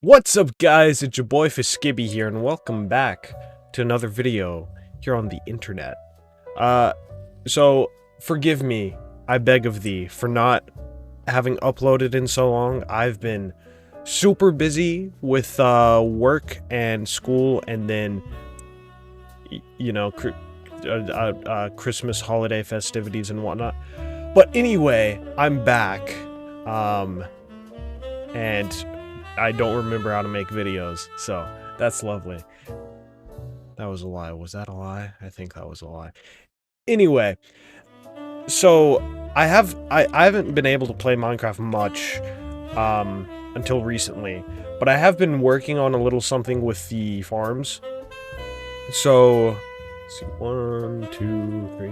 What's up, guys? It's your boy Fiskitti here, and welcome back to another video here on the internet. So forgive me, I beg of thee, for not having uploaded in so long. I've been super busy with work and school, and then Christmas holiday festivities and whatnot. But anyway, I'm back, and I don't remember how to make videos, so that's lovely. That was a lie. Was that a lie? I think that was a lie. Anyway, so I haven't been able to play Minecraft much until recently, but I have been working on a little something with the farms. So let's see, 1, 2, 3.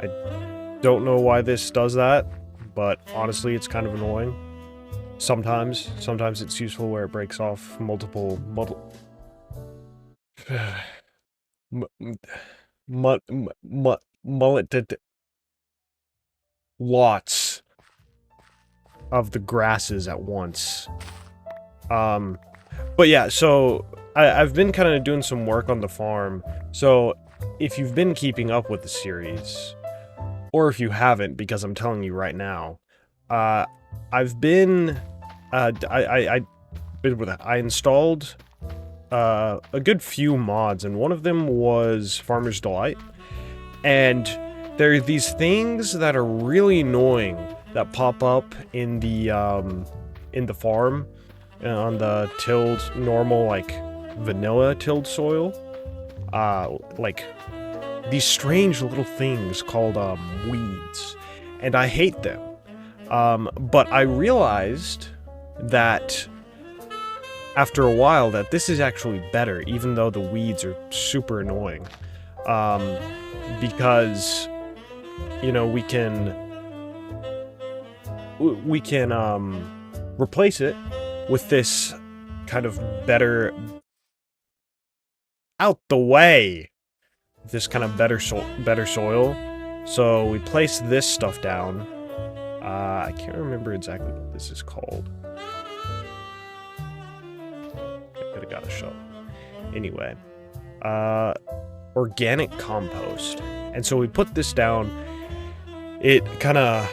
I don't know why this does that, but honestly, it's kind of annoying. Sometimes it's useful where it breaks off multiple lots of the grasses at once. But yeah, so I've been kind of doing some work on the farm. So if you've been keeping up with the series, or if you haven't, because I'm telling you right now, I've been I installed a good few mods, and one of them was Farmer's Delight. And there are these things that are really annoying that pop up in the farm on the tilled normal, like vanilla tilled soil. Like these strange little things called weeds, and I hate them. But I realized that after a while that this is actually better, even though the weeds are super annoying. Because, you know, we can replace it with this kind of better out the way. This kind of better soil. So we place this stuff down. I can't remember exactly what this is called. I could've got a shovel. Anyway, organic compost. And so we put this down. It kind of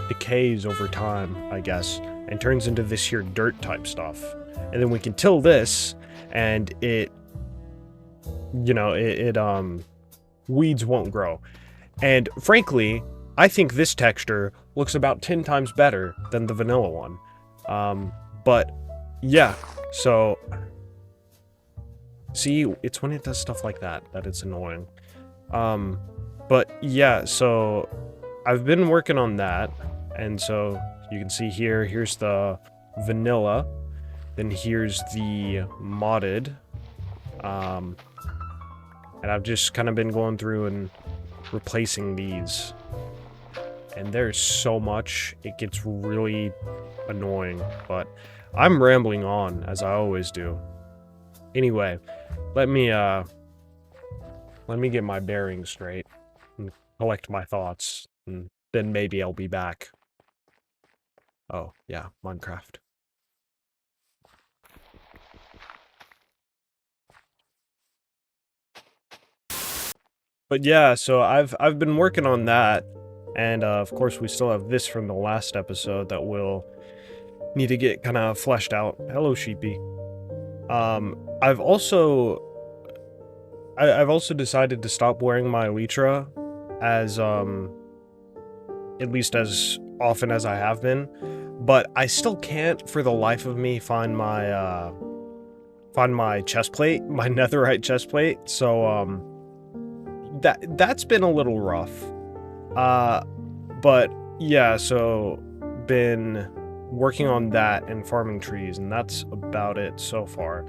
decays over time, I guess, and turns into this here dirt type stuff. And then we can till this, and it, you know, weeds won't grow. And frankly, I think this texture looks about 10 times better than the vanilla one. But yeah, so see, it's when it does stuff like that it's annoying. But yeah, so I've been working on that, and so you can see here's the vanilla, then here's the modded, and I've just kind of been going through and replacing these. And there's so much, it gets really annoying, but I'm rambling on, as I always do. Anyway, let me get my bearings straight and collect my thoughts, and then maybe I'll be back. Oh, yeah, Minecraft. But yeah, so I've been working on that. And, of course, we still have this from the last episode that we'll need to get kind of fleshed out. Hello, sheepy. I've also decided to stop wearing my elytra as, at least as often as I have been. But I still can't, for the life of me, find my chest plate, my netherite chest plate. So, that's been a little rough. But yeah, so been working on that and farming trees, and that's about it so far.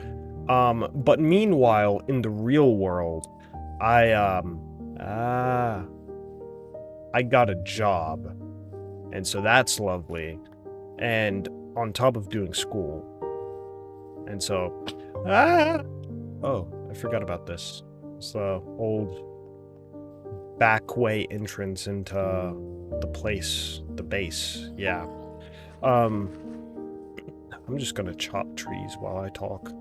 But meanwhile, in the real world, I got a job, and so that's lovely, and on top of doing school, and so, oh, I forgot about this. It's the old back way entrance into the place, the base, yeah. I'm just gonna chop trees while I talk.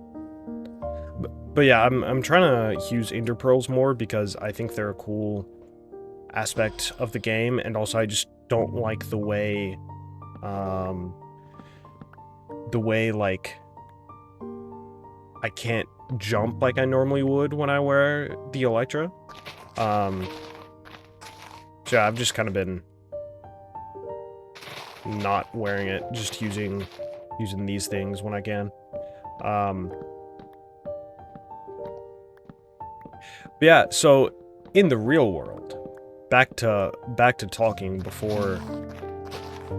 But yeah, I'm trying to use ender pearls more because I think they're a cool aspect of the game, and also I just don't like the way, like, I can't jump like I normally would when I wear the Elytra. So yeah, I've just kind of been not wearing it, just using these things when I can. But yeah, so in the real world, back to talking before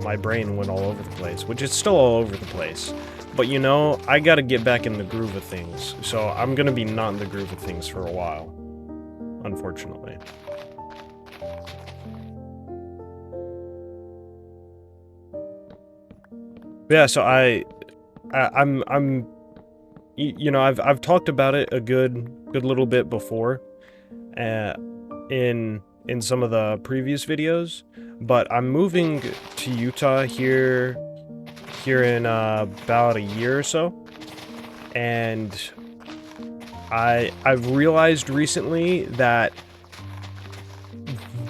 my brain went all over the place, which is still all over the place. But you know, I gotta get back in the groove of things, so I'm gonna be not in the groove of things for a while, unfortunately. Yeah, so I'm you know, I've talked about it a good little bit before, in some of the previous videos, but I'm moving to Utah here in about a year or so, and I've realized recently that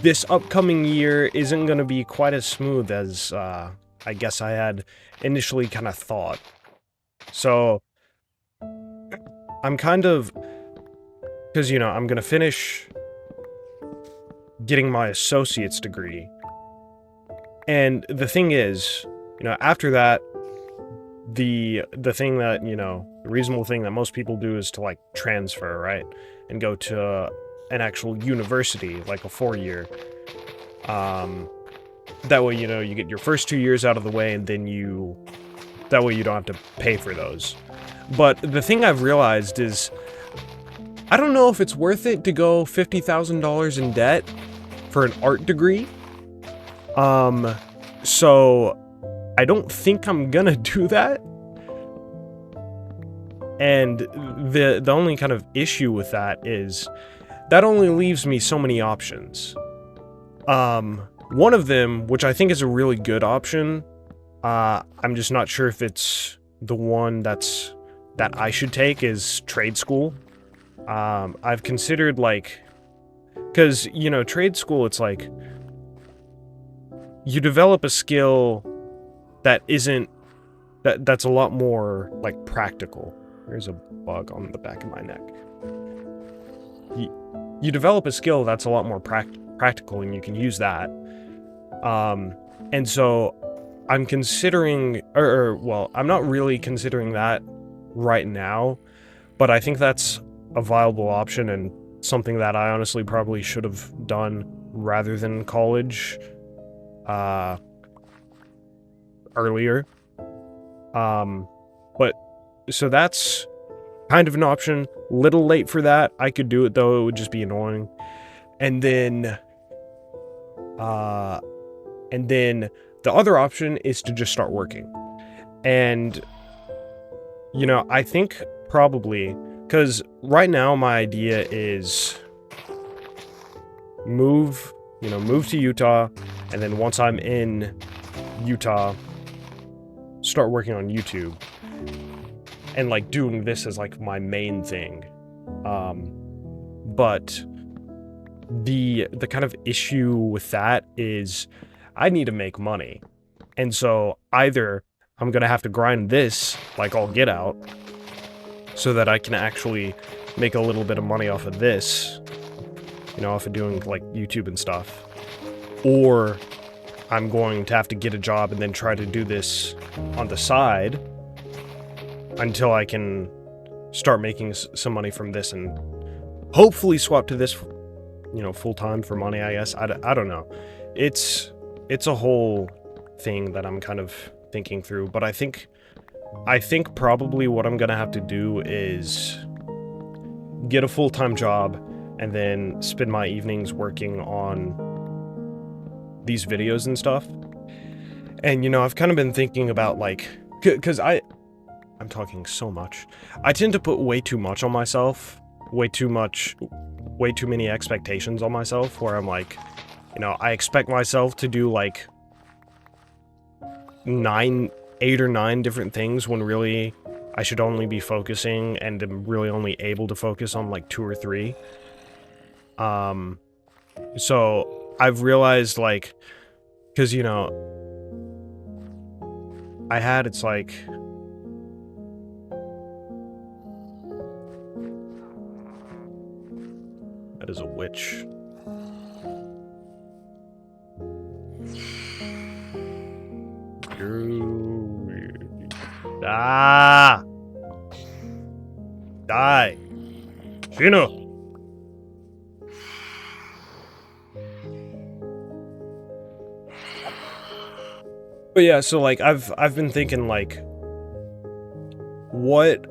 this upcoming year isn't going to be quite as smooth as I guess I had initially kind of thought. So I'm kind of, because, you know, I'm going to finish getting my associate's degree. And the thing is, you know, after that, the thing that, you know, the reasonable thing that most people do is to, like, transfer, right? And go to an actual university, like a 4-year. That way, you know, you get your first 2 years out of the way, and then that way you don't have to pay for those. But the thing I've realized is, I don't know if it's worth it to go $50,000 in debt for an art degree. So I don't think I'm gonna do that. And the only kind of issue with that is that only leaves me so many options. One of them, which I think is a really good option, I'm just not sure if it's the one that I should take, is trade school. I've considered, like, because, you know, trade school, it's like, you develop a skill that isn't, that's a lot more, like, practical. There's a bug on the back of my neck. You develop a skill that's a lot more practical, and you can use that. And so I'm considering, well, I'm not really considering that right now, but I think that's a viable option and something that I honestly probably should have done rather than college, earlier. But so that's kind of an option. Little late for that. I could do it though, it would just be annoying. And then the other option is to just start working. And, you know, I think probably, because right now my idea is move to Utah, and then once I'm in Utah, start working on YouTube. And, like, doing this as, like, my main thing. But the kind of issue with that is I need to make money. And so either I'm gonna have to grind this, like, all get out, so that I can actually make a little bit of money off of this, you know, off of doing, like, YouTube and stuff. Or I'm going to have to get a job and then try to do this on the side until I can start making some money from this and hopefully swap to this, you know, full-time for money, I guess. I don't know. It's a whole thing that I'm kind of thinking through, but I think probably what I'm gonna have to do is get a full-time job and then spend my evenings working on these videos and stuff. And, you know, I've kind of been thinking about, like, because I'm talking so much. I tend to put way too much on myself, way too many expectations on myself, where I'm like, you know, I expect myself to do, like, 8 or 9 different things when really I should only be focusing and am really only able to focus on like 2 or 3. So I've realized, like, because, you know, it's like, that is a witch. Ah! Die! Shino! But yeah, so like I've been thinking, like, what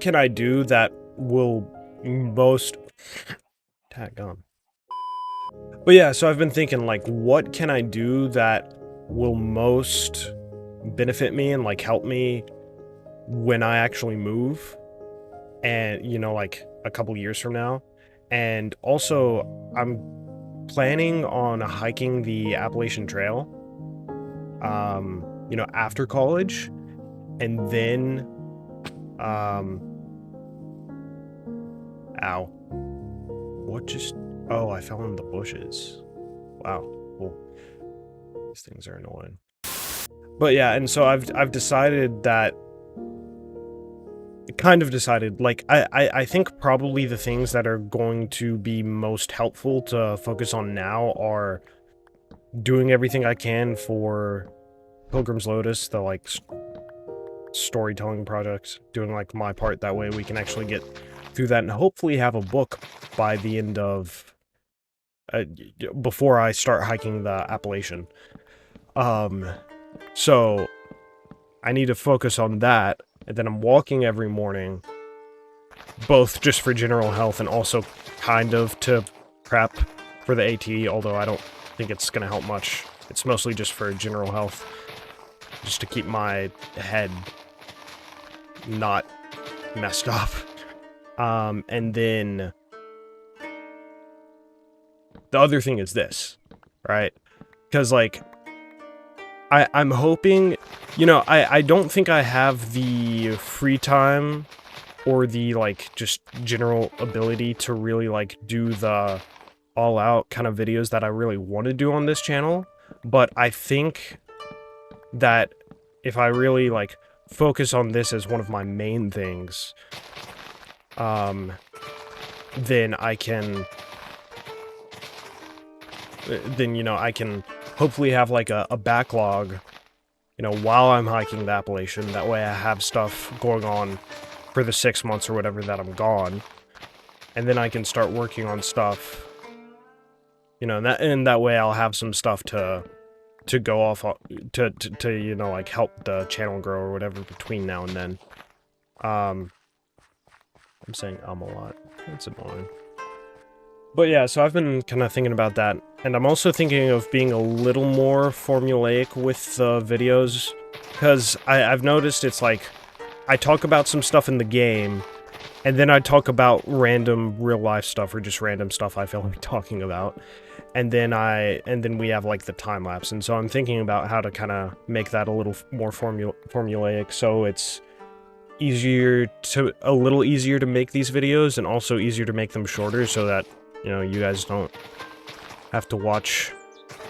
can I do that will most tag on. But yeah, so I've been thinking, like, what can I do that will most benefit me and like help me when I actually move, and, you know, like a couple years from now. And also I'm planning on hiking the Appalachian Trail, you know, after college, and then, ow. What just, oh, I fell in the bushes. Wow, cool. These things are annoying. But yeah, and so I've decided that, kind of decided, like, I think probably the things that are going to be most helpful to focus on now are doing everything I can for Pilgrim's Lotus, the, like, storytelling projects, doing, like, my part, that way we can actually get through that and hopefully have a book by the end of, before I start hiking the Appalachian. So I need to focus on that, and then I'm walking every morning, both just for general health and also kind of to prep for the AT, although I don't think it's gonna help much. It's mostly just for general health, just to keep my head not messed up. And then the other thing is this, right? Because, like, I'm hoping, you know, I don't think I have the free time or the, like, just general ability to really, like, do the all-out kind of videos that I really want to do on this channel, but I think that if I really, like, focus on this as one of my main things, then I can, then, you know, I can hopefully have, like, a backlog, you know, while I'm hiking the Appalachian. That way I have stuff going on for the 6 months or whatever that I'm gone, and then I can start working on stuff, you know, and that way I'll have some stuff to go off to you know, like, help the channel grow or whatever between now and then. I'm saying a lot. That's annoying. But yeah, so I've been kind of thinking about that, and I'm also thinking of being a little more formulaic with the videos, because I've noticed it's like, I talk about some stuff in the game, and then I talk about random real-life stuff, or just random stuff I feel like talking about, and then we have, like, the time-lapse, and so I'm thinking about how to kind of make that a little more formulaic, so it's a little easier to make these videos, and also easier to make them shorter, so that, you know, you guys don't have to watch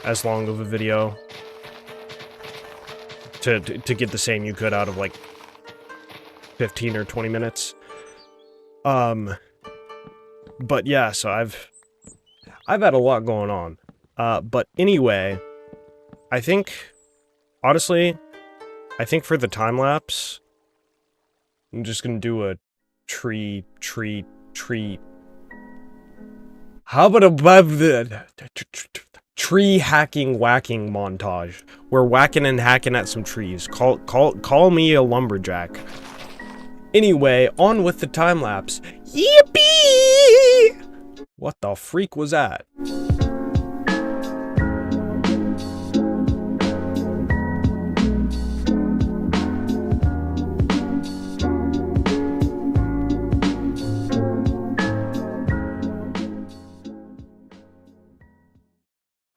as long of a video to get the same you could out of, like, 15 or 20 minutes. But yeah, so I've had a lot going on. But anyway, I think, honestly, I think for the time-lapse, I'm just gonna do a tree. How about above the tree hacking whacking montage? We're whacking and hacking at some trees. Call me a lumberjack. Anyway, on with the time lapse. Yippee! What the freak was that?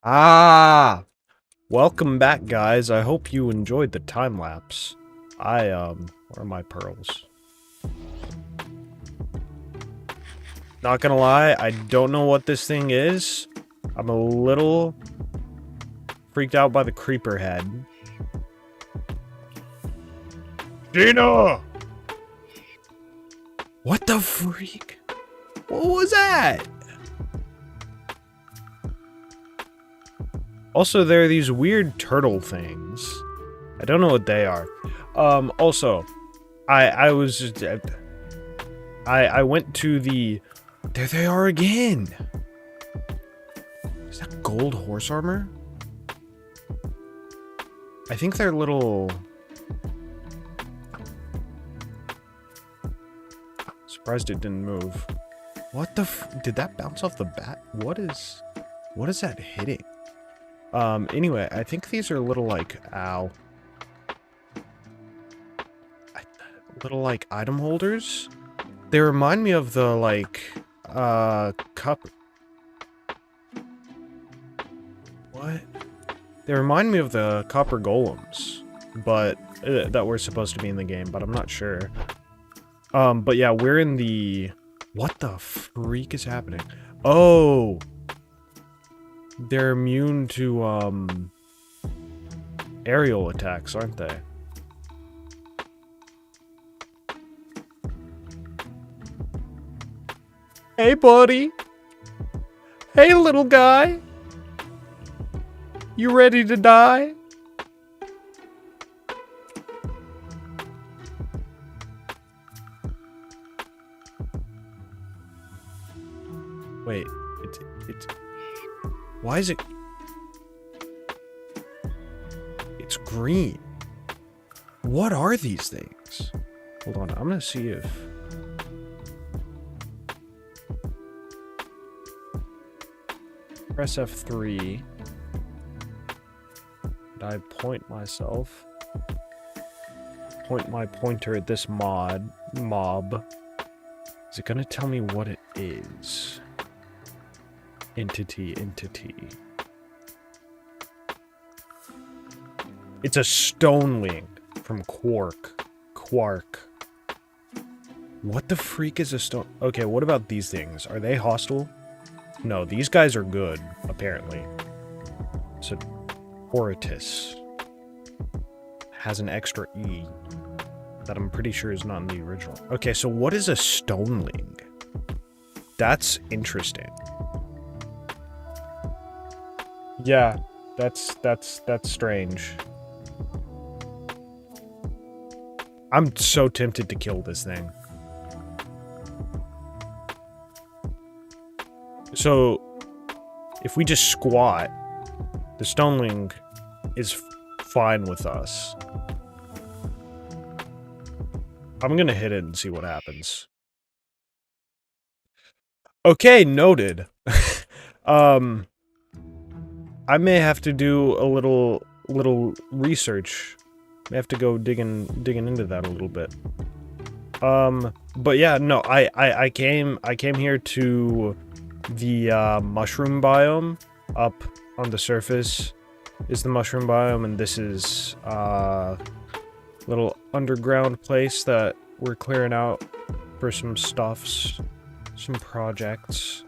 Ah! Welcome back, guys. I hope you enjoyed the time lapse. Where are my pearls? Not gonna lie, I don't know what this thing is. I'm a little freaked out by the creeper head. Dina! What the freak? What was that? Also, there are these weird turtle things. I don't know what they are. Also, I was just... I went to the... There they are again! Is that gold horse armor? I think they're little... Surprised it didn't move. What the f... Did that bounce off the bat? What is that hitting? Anyway, I think these are little, like... Ow. Little, like, item holders? They remind me of the, like... cup... What? They remind me of the copper golems, but... that were supposed to be in the game, but I'm not sure. But yeah, we're in the... What the freak is happening? Oh! They're immune to, aerial attacks, aren't they? Hey, buddy! Hey, little guy! You ready to die? Wait, it's... Why is it... It's green. What are these things? Hold on, I'm gonna see if... Press F3. And I point myself. Point my pointer at this mob. Is it gonna tell me what it is? Entity. It's a Stoneling from Quark. What the freak is a stone? Okay, what about these things? Are they hostile? No, these guys are good, apparently. So, Oritus has an extra E that I'm pretty sure is not in the original. Okay, so what is a Stoneling? That's interesting. Yeah, that's strange. I'm so tempted to kill this thing. So, if we just squat, the Stoneling is fine with us. I'm gonna hit it and see what happens. Okay, noted. I may have to do a little research. May have to go digging into that a little bit. But yeah, no, I came here to the mushroom biome. Up on the surface is the mushroom biome, and this is little underground place that we're clearing out for some stuffs, some projects,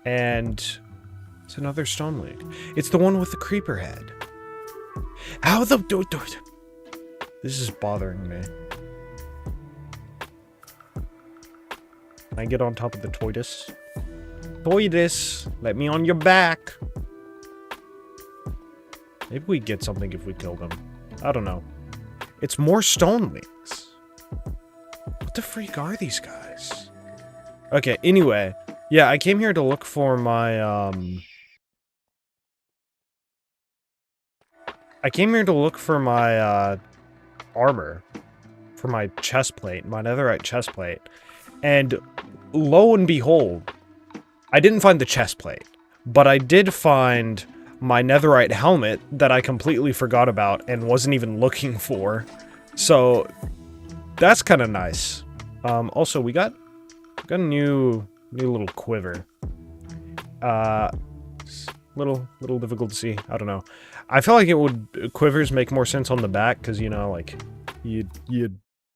and it's another Stoneling. It's the one with the creeper head. How the... This is bothering me. Can I get on top of the tortoise? Tortoise, let me on your back. Maybe we get something if we kill them. I don't know. It's more Stonelings. What the freak are these guys? Okay, anyway. Yeah, I came here to look for my, I came here to look for my, armor. For my chest plate, my netherite chest plate. And lo and behold, I didn't find the chest plate. But I did find my netherite helmet that I completely forgot about and wasn't even looking for. So, that's kind of nice. Also, we got a new little quiver. Little difficult to see. I don't know. I feel like it would quivers make more sense on the back because you know, like you'd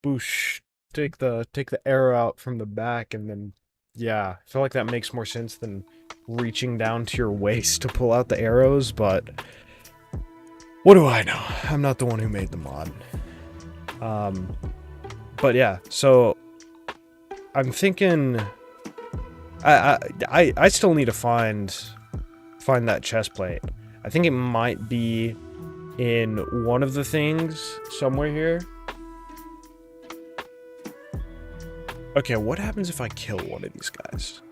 boosh take the arrow out from the back and then yeah, I feel like that makes more sense than reaching down to your waist to pull out the arrows. But what do I know? I'm not the one who made the mod. But yeah, so I'm thinking I still need to find that chest plate. I think it might be in one of the things somewhere here. Okay, what happens if I kill one of these guys?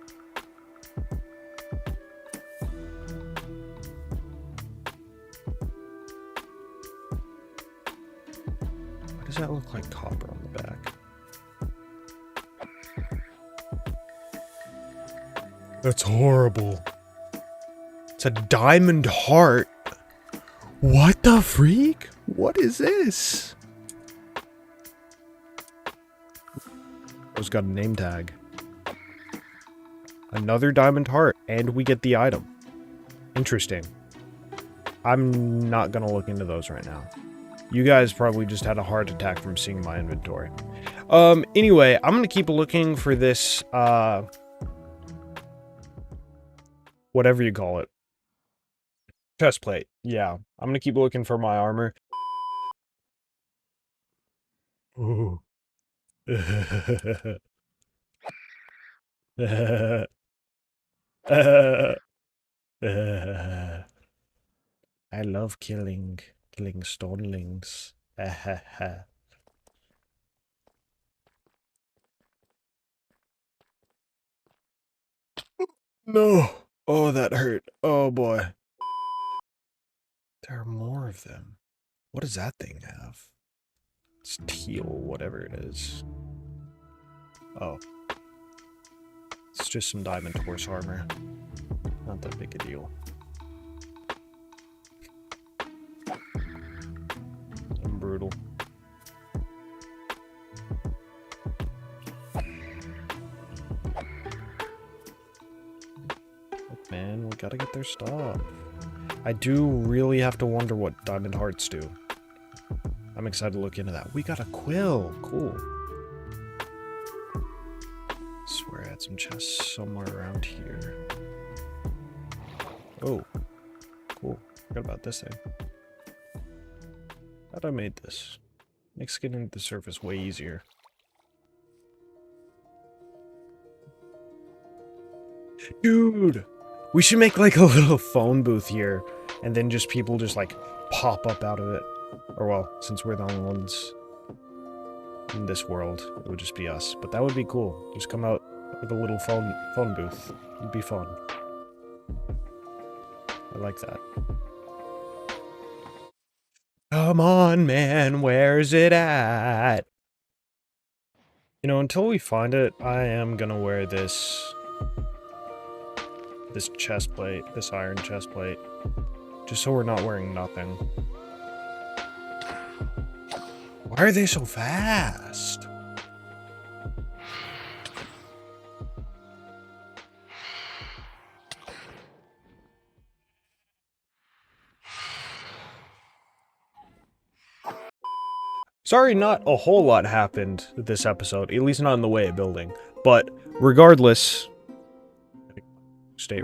Why does that look like copper on the back? That's horrible. It's a diamond heart. What the freak? What is this? It's got a name tag. Another diamond heart, and we get the item. Interesting. I'm not gonna look into those right now. You guys probably just had a heart attack from seeing my inventory. Anyway, I'm gonna keep looking for this, whatever you call it. Chest plate. Yeah, I'm gonna keep looking for my armor. Ooh. I love killing Stonelings. No. Oh, that hurt. Oh boy. There are more of them. What does that thing have? It's teal, whatever it is. Oh. It's just some diamond horse armor. Not that big a deal. I'm brutal. Look, man, we gotta get their stuff. I do really have to wonder what diamond hearts do. I'm excited to look into that. We got a quill. Cool. Swear I had some chests somewhere around here. Oh. Cool. Forgot about this thing. How'd I made this? Makes getting to the surface way easier. Dude! We should make like a little phone booth here, and then just people just like pop up out of it. Or well, since we're the only ones in this world, it would just be us. But that would be cool. Just come out with a little phone booth. It'd be fun. I like that. Come on, man, where's it at? You know, until we find it, I am gonna wear this chest plate, this iron chest plate, just so we're not wearing nothing. Why are they so fast? Sorry, not a whole lot happened this episode, at least not in the way of building. But regardless, stay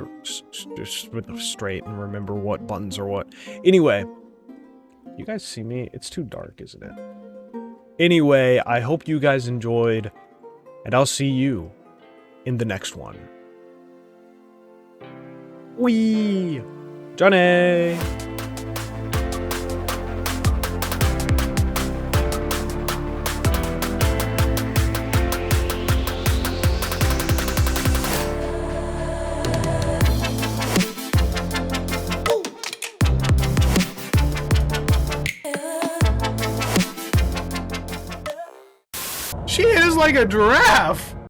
straight and remember what buttons are what. Anyway, you guys see me? It's too dark, isn't it? Anyway, I hope you guys enjoyed, and I'll see you in the next one. Wee! Johnny! She is like a giraffe!